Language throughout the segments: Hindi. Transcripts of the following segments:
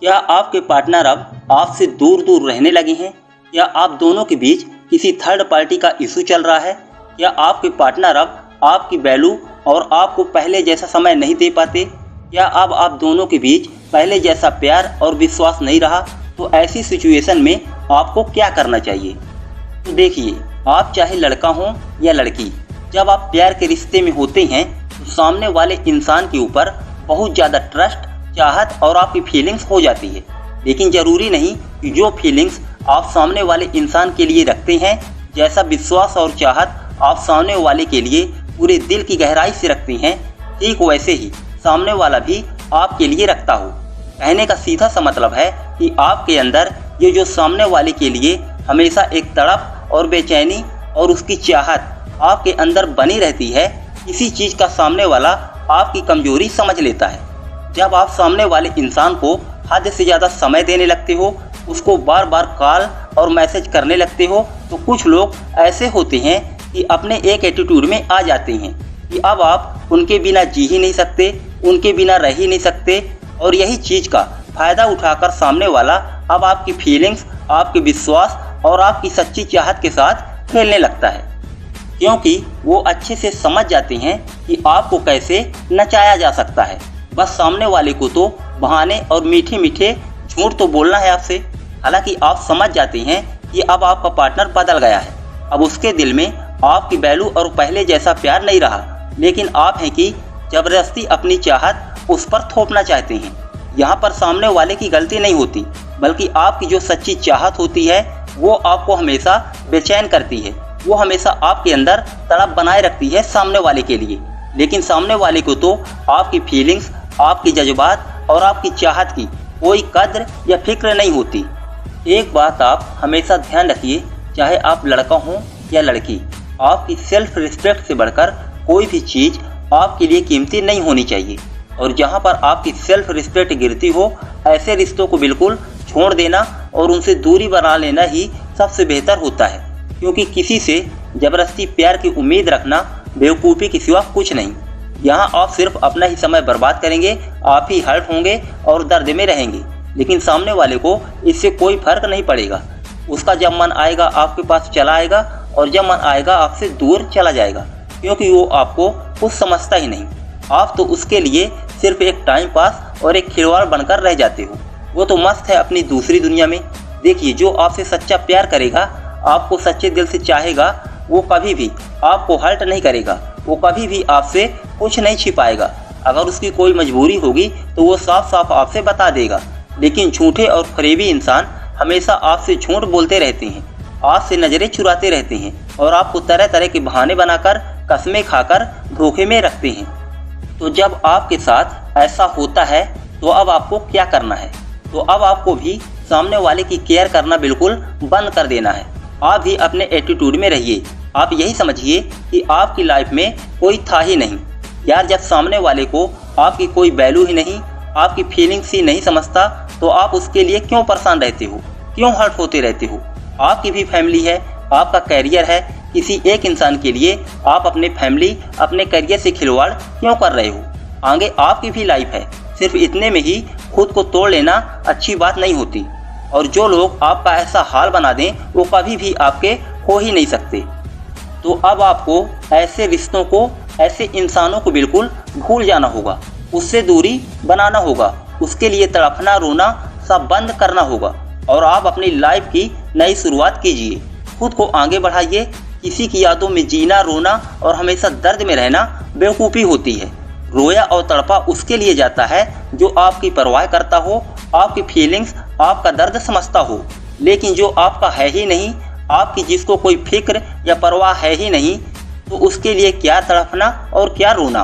क्या आपके पार्टनर अब आपसे दूर दूर रहने लगे हैं? या आप दोनों के बीच किसी थर्ड पार्टी का इशू चल रहा है? या आपके पार्टनर अब आपकी वैल्यू और आपको पहले जैसा समय नहीं दे पाते? या अब आप दोनों के बीच पहले जैसा प्यार और विश्वास नहीं रहा? तो ऐसी सिचुएशन में आपको क्या करना चाहिए? तो देखिए, आप चाहे लड़का हो या लड़की, जब आप प्यार के रिश्ते में होते हैं तो सामने वाले इंसान के ऊपर बहुत ज़्यादा ट्रस्ट, चाहत और आपकी फीलिंग्स हो जाती है। लेकिन ज़रूरी नहीं कि जो फीलिंग्स आप सामने वाले इंसान के लिए रखते हैं, जैसा विश्वास और चाहत आप सामने वाले के लिए पूरे दिल की गहराई से रखते हैं, ठीक वैसे ही सामने वाला भी आपके लिए रखता हो। कहने का सीधा सा मतलब है कि आपके अंदर ये जो सामने वाले के लिए हमेशा एक तड़प और बेचैनी और उसकी चाहत आपके अंदर बनी रहती है, किसी चीज़ का सामने वाला आपकी कमजोरी समझ लेता है। जब आप सामने वाले इंसान को हद से ज़्यादा समय देने लगते हो, उसको बार बार कॉल और मैसेज करने लगते हो, तो कुछ लोग ऐसे होते हैं कि अपने एक एटीट्यूड में आ जाते हैं कि अब आप उनके बिना जी ही नहीं सकते, उनके बिना रह ही नहीं सकते। और यही चीज़ का फ़ायदा उठाकर सामने वाला अब आपकी फीलिंग्स, आपके विश्वास और आपकी सच्ची चाहत के साथ खेलने लगता है, क्योंकि वो अच्छे से समझ जाते हैं कि आपको कैसे नचाया जा सकता है। बस सामने वाले को तो बहाने और मीठे मीठे झूठ तो बोलना है आपसे। हालांकि आप समझ जाते हैं कि अब आपका पार्टनर बदल गया है, अब उसके दिल में आपकी वैल्यू और पहले जैसा प्यार नहीं रहा। लेकिन आप हैं कि ज़बरदस्ती अपनी चाहत उस पर थोपना चाहते हैं। यहाँ पर सामने वाले की गलती नहीं होती, बल्कि आपकी जो सच्ची चाहत होती है वो आपको हमेशा बेचैन करती है, वो हमेशा आपके अंदर तड़प बनाए रखती है सामने वाले के लिए। लेकिन सामने वाले को तो आपकी फीलिंग्स, आपके जज्बात और आपकी चाहत की कोई कद्र या फिक्र नहीं होती। एक बात आप हमेशा ध्यान रखिए, चाहे आप लड़का हो या लड़की, आपकी सेल्फ रिस्पेक्ट से बढ़कर कोई भी चीज़ आपके लिए कीमती नहीं होनी चाहिए। और जहाँ पर आपकी सेल्फ रिस्पेक्ट गिरती हो, ऐसे रिश्तों को बिल्कुल छोड़ देना और उनसे दूरी बना लेना ही सबसे बेहतर होता है। क्योंकि किसी से ज़बरदस्ती प्यार की उम्मीद रखना बेवकूफ़ी के सिवा कुछ नहीं। यहाँ आप सिर्फ अपना ही समय बर्बाद करेंगे, आप ही हर्ट होंगे और दर्द में रहेंगे। लेकिन सामने वाले को इससे कोई फर्क नहीं पड़ेगा। उसका जब मन आएगा आपके पास चला आएगा और जब मन आएगा आपसे दूर चला जाएगा, क्योंकि वो आपको कुछ समझता ही नहीं। आप तो उसके लिए सिर्फ एक टाइम पास और एक खिलवाड़ बनकर रह जाते हो। वो तो मस्त है अपनी दूसरी दुनिया में। देखिए, जो आपसे सच्चा प्यार करेगा, आपको सच्चे दिल से चाहेगा, वो कभी भी आपको हर्ट नहीं करेगा, वो कभी भी आपसे कुछ नहीं छिपाएगा। अगर उसकी कोई मजबूरी होगी तो वो साफ साफ आपसे बता देगा। लेकिन झूठे और फरेबी इंसान हमेशा आपसे झूठ बोलते रहते हैं, आपसे नज़रें चुराते रहते हैं और आपको तरह तरह के बहाने बनाकर, कसमें खाकर धोखे में रखते हैं। तो जब आपके साथ ऐसा होता है तो अब आपको क्या करना है? तो अब आपको भी सामने वाले की केयर करना बिल्कुल बंद कर देना है। आप भी अपने एटीट्यूड में रहिए। आप यही समझिए कि आपकी लाइफ में कोई था ही नहीं। यार, जब सामने वाले को आपकी कोई वैल्यू ही नहीं, आपकी फीलिंग्स ही नहीं समझता, तो आप उसके लिए क्यों परेशान रहते हो, क्यों हर्ट होते रहते हो? आपकी भी फैमिली है, आपका कैरियर है। किसी एक इंसान के लिए आप अपने फैमिली, अपने करियर से खिलवाड़ क्यों कर रहे हो? आगे आपकी भी लाइफ है। सिर्फ इतने में ही खुद को तोड़ लेना अच्छी बात नहीं होती। और जो लोग आपका ऐसा हाल बना दें, वो कभी भी आपके हो ही नहीं सकते। तो अब आपको ऐसे रिश्तों को, ऐसे इंसानों को बिल्कुल भूल जाना होगा, उससे दूरी बनाना होगा। उसके लिए तड़पना, रोना सब बंद करना होगा और आप अपनी लाइफ की नई शुरुआत कीजिए। खुद को आगे बढ़ाइए। किसी की यादों में जीना, रोना और हमेशा दर्द में रहना बेवकूफ़ी होती है। रोया और तड़पा उसके लिए जाता है जो आपकी परवाह करता हो, आपकी फीलिंग्स, आपका दर्द समझता हो। लेकिन जो आपका है ही नहीं, आपकी जिसको कोई फिक्र या परवाह है ही नहीं, तो उसके लिए क्या तड़पना और क्या रोना।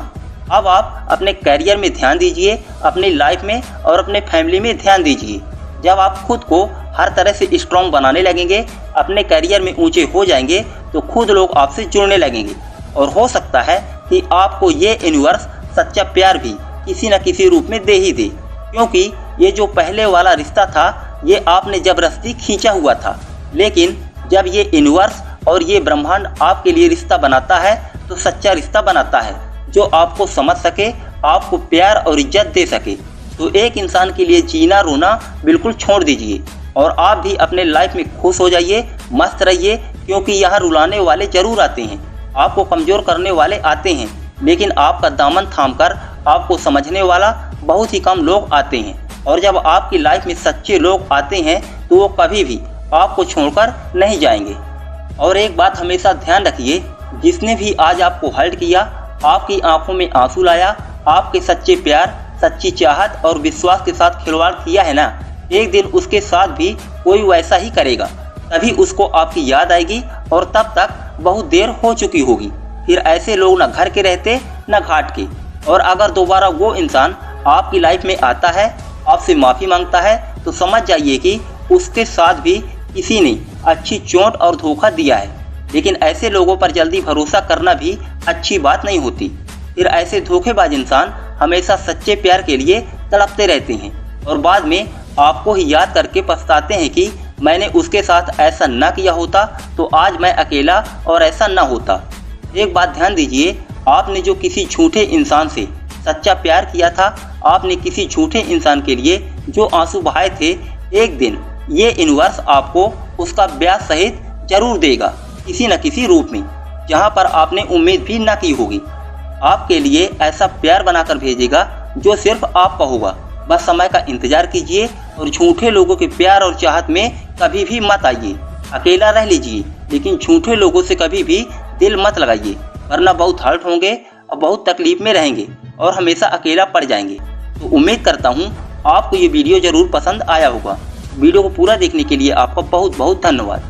अब आप अपने करियर में ध्यान दीजिए, अपनी लाइफ में और अपने फैमिली में ध्यान दीजिए। जब आप खुद को हर तरह से स्ट्रॉन्ग बनाने लगेंगे, अपने करियर में ऊंचे हो जाएंगे, तो खुद लोग आपसे जुड़ने लगेंगे। और हो सकता है कि आपको ये यूनिवर्स सच्चा प्यार भी किसी न किसी रूप में दे ही दे, क्योंकि ये जो पहले वाला रिश्ता था, ये आपने जबरदस्ती खींचा हुआ था। लेकिन जब ये यूनिवर्स और ये ब्रह्मांड आपके लिए रिश्ता बनाता है, तो सच्चा रिश्ता बनाता है जो आपको समझ सके, आपको प्यार और इज्जत दे सके। तो एक इंसान के लिए जीना रोना बिल्कुल छोड़ दीजिए और आप भी अपने लाइफ में खुश हो जाइए, मस्त रहिए, क्योंकि यहाँ रुलाने वाले जरूर आते हैं, आपको कमज़ोर करने वाले आते हैं, लेकिन आपका दामन थामकर आपको समझने वाला बहुत ही कम लोग आते हैं। और जब आपकी लाइफ में सच्चे लोग आते हैं तो वो कभी भी आपको छोड़कर नहीं जाएंगे। और एक बात हमेशा ध्यान रखिए, जिसने भी आज आपको हर्ट किया, आपकी आंखों में आंसू लाया, आपके सच्चे प्यार, सच्ची चाहत और विश्वास के साथ खिलवाड़ किया है ना, एक दिन उसके साथ भी कोई वैसा ही करेगा। तभी उसको आपकी याद आएगी और तब तक बहुत देर हो चुकी होगी। फिर ऐसे लोग न घर के रहते न घाट के। और अगर दोबारा वो इंसान आपकी लाइफ में आता है, आपसे माफ़ी मांगता है, तो समझ जाइए कि उसके साथ भी किसी ने अच्छी चोट और धोखा दिया है। लेकिन ऐसे लोगों पर जल्दी भरोसा करना भी अच्छी बात नहीं होती। फिर ऐसे धोखेबाज इंसान हमेशा सच्चे प्यार के लिए तड़पते रहते हैं और बाद में आपको ही याद करके पछताते हैं कि मैंने उसके साथ ऐसा ना किया होता तो आज मैं अकेला और ऐसा ना होता। एक बात ध्यान दीजिए, आपने जो किसी झूठे इंसान से सच्चा प्यार किया था, आपने किसी झूठे इंसान के लिए जो आंसू बहाए थे, एक दिन ये यूनिवर्स आपको उसका ब्याज सहित जरूर देगा, किसी न किसी रूप में, जहाँ पर आपने उम्मीद भी ना की होगी। आपके लिए ऐसा प्यार बनाकर भेजेगा जो सिर्फ आपका होगा। बस समय का इंतजार कीजिए और झूठे लोगों के प्यार और चाहत में कभी भी मत आइए। अकेला रह लीजिए, लेकिन झूठे लोगों से कभी भी दिल मत लगाइए, वरना बहुत हर्ट होंगे और बहुत तकलीफ में रहेंगे और हमेशा अकेला पड़ जाएंगे। तो उम्मीद करता हूँ आपको ये वीडियो ज़रूर पसंद आया होगा। वीडियो को पूरा देखने के लिए आपका बहुत बहुत धन्यवाद।